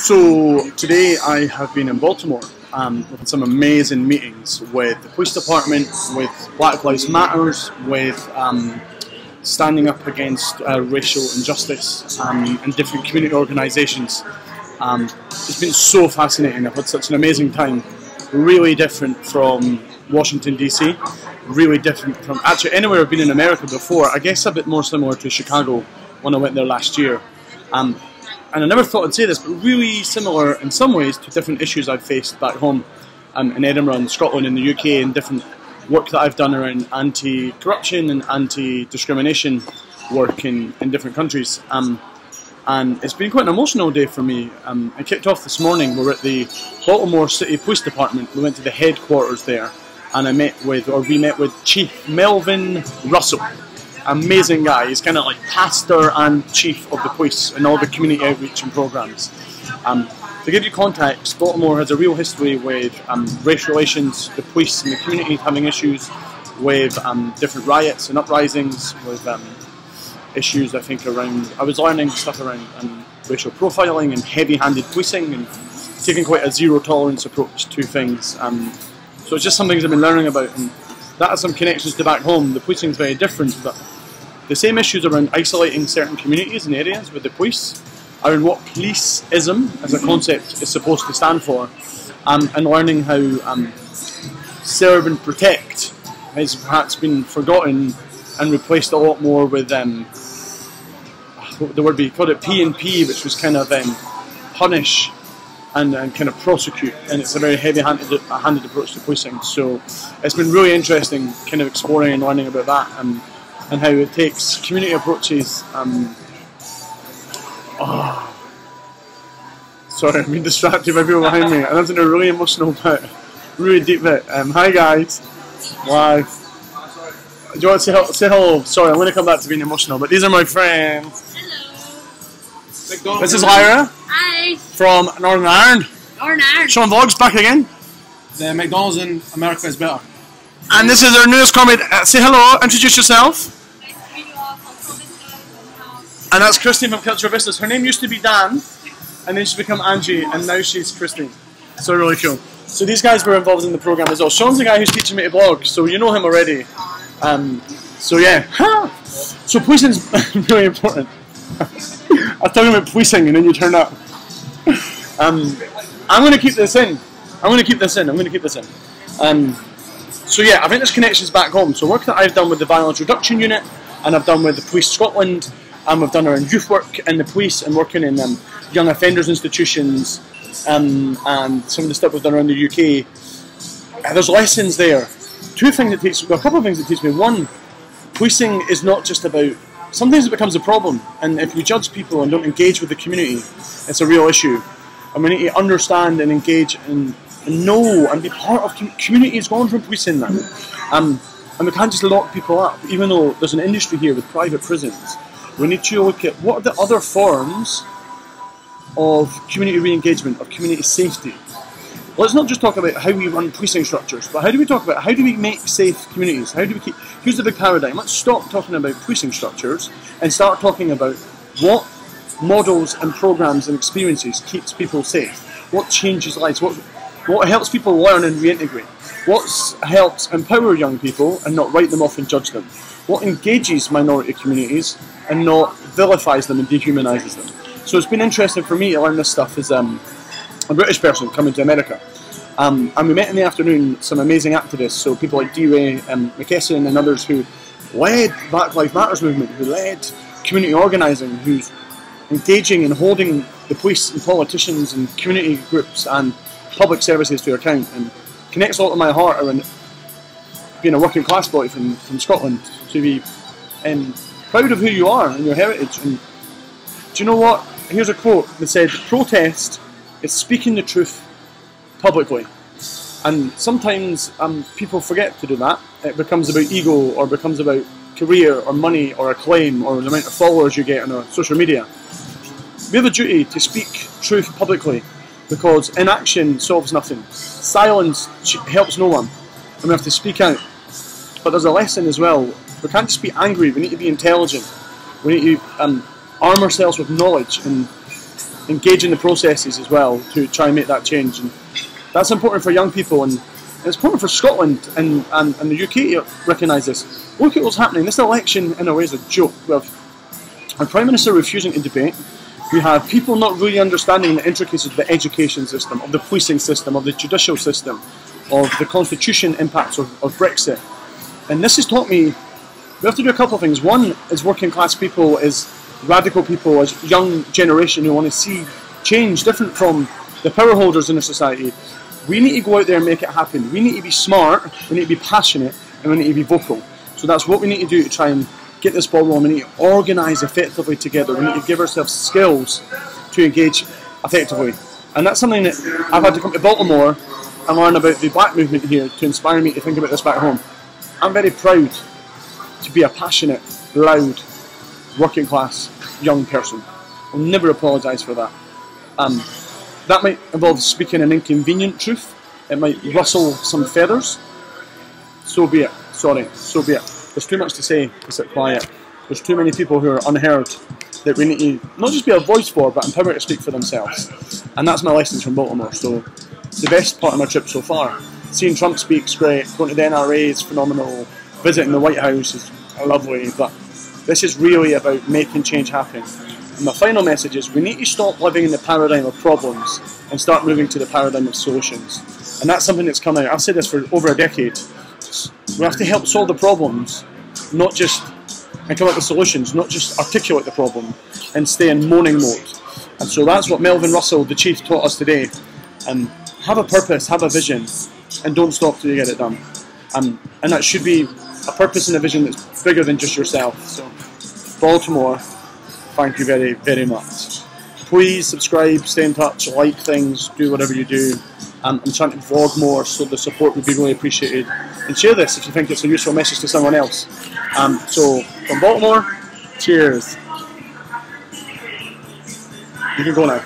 So today I have been in Baltimore with some amazing meetings with the police department, with Black Lives Matters, with standing up against racial injustice and different community organisations. It's been so fascinating. I've had such an amazing time. Really different from Washington DC, really different from actually anywhere I've been in America before. I guess a bit more similar to Chicago when I went there last year. And I never thought I'd say this, but really similar in some ways to different issues I've faced back home in Edinburgh and Scotland and the UK, and different work that I've done around anti-corruption and anti-discrimination work in different countries. And it's been quite an emotional day for me. I kicked off this morning. We were at the Baltimore City Police Department. We went to the headquarters there, and we met with Chief Melvin Russell. Amazing guy. He's kind of like pastor and chief of the police and all the community outreach and programs. To give you context, Baltimore has a real history with race relations, the police and the community having issues with different riots and uprisings, with issues I think around, I was learning stuff around racial profiling and heavy-handed policing and taking quite a zero-tolerance approach to things. So it's just some things I've been learning about, and that has some connections to back home. The policing is very different, but the same issues around isolating certain communities and areas with the police, around what policeism as a concept is supposed to stand for, and learning how serve and protect has perhaps been forgotten and replaced a lot more with the word we called it P&P, which was kind of punish and kind of prosecute, and it's a very heavy-handed approach to policing. So it's been really interesting kind of exploring and learning about that, and how it takes community approaches. Sorry, I'm being distracted by people behind me, and that's in a really emotional bit, really deep bit. Hi guys, live. Do you want to say hello? Sorry, I'm going to come back to being emotional, but these are my friends. Hello. This is Lyra. Hi. From Northern Ireland. Northern Ireland. Sean Vlogs back again. The McDonald's in America is better. And this is our newest comment. Say hello, introduce yourself. Nice to meet you all. And that's Christine from Culture Vistas. Her name used to be Dan, and then she's become Angie, and now she's Christine. So really cool. So these guys were involved in the program as well. Sean's the guy who's teaching me to blog, so you know him already. So yeah. So policing's really important. I was talking about policing, and then you turned up. I'm going to keep this in. So yeah, I think there's connections back home. So work that I've done with the Violence Reduction Unit, and I've done with the Police Scotland, and we've done around youth work in the police and working in young offenders institutions, and some of the stuff we've done around the UK. There's lessons there. A couple of things it teaches me. One, policing is not just about, sometimes it becomes a problem, and if we judge people and don't engage with the community, it's a real issue. And we need to understand and engage and know and be part of communities going from policing now. And we can't just lock people up, even though there's an industry here with private prisons. We need to look at what are the other forms of community re-engagement, of community safety. Let's not just talk about how we run policing structures, but how do we make safe communities? Here's the big paradigm. Let's stop talking about policing structures and start talking about what models and programs and experiences keeps people safe. What changes lives? What helps people learn and reintegrate? What helps empower young people and not write them off and judge them? What engages minority communities and not vilifies them and dehumanises them? So it's been interesting for me to learn this stuff as a British person coming to America. And we met in the afternoon some amazing activists, so people like D-Ray and McKesson and others who led Black Lives Matter movement, who led community organising, who's engaging and holding the police and politicians and community groups and public services to account, and connects a lot to my heart around being a working class boy from Scotland, to be proud of who you are and your heritage. And do you know what? Here's a quote that said, "Protest is speaking the truth publicly." And sometimes people forget to do that. It becomes about ego, or becomes about career or money or acclaim or the amount of followers you get on social media. We have a duty to speak truth publicly, because inaction solves nothing. Silence helps no one, and we have to speak out. But there's a lesson as well. We can't just be angry, we need to be intelligent. We need to arm ourselves with knowledge and engage in the processes as well to try and make that change. And that's important for young people, and it's important for Scotland and the UK to recognise this. Look at what's happening. This election, in a way, is a joke. We have our Prime Minister refusing to debate. We have people not really understanding the intricacies of the education system, of the policing system, of the judicial system, of the constitution impacts of Brexit. And this has taught me we have to do a couple of things. One is working class people, is radical people, as young generation who want to see change different from the power holders in the society. We need to go out there and make it happen. We need to be smart, we need to be passionate, and we need to be vocal. So that's what we need to do to try and get this ball rolling. We need to organise effectively together. We need to give ourselves skills to engage effectively. And that's something that I've had to come to Baltimore and learn about the black movement here to inspire me to think about this back home. I'm very proud to be a passionate, loud, working class young person. I'll never apologise for that. That might involve speaking an inconvenient truth. It might rustle some feathers. So be it. Sorry, so be it. There's too much to say to sit quiet. There's too many people who are unheard that we need to not just be a voice for, but empower to speak for themselves. And that's my lessons from Baltimore. So the best part of my trip so far. Seeing Trump speak's great, going to the NRA is phenomenal, visiting the White House is lovely, but this is really about making change happen. And my final message is we need to stop living in the paradigm of problems and start moving to the paradigm of solutions. And that's something that's come out. I've said this for over a decade. We have to help solve the problems, not just and come up with solutions, not just articulate the problem and stay in moaning mode. And so that's what Melvin Russell, the chief, taught us today. And have a purpose, have a vision, and don't stop till you get it done. And that should be a purpose and a vision that's bigger than just yourself. So, Baltimore, thank you very, very much. Please subscribe, stay in touch, like things, do whatever you do. I'm trying to vlog more, so the support would be really appreciated. And share this if you think it's a useful message to someone else. So, from Baltimore, cheers. You can go now.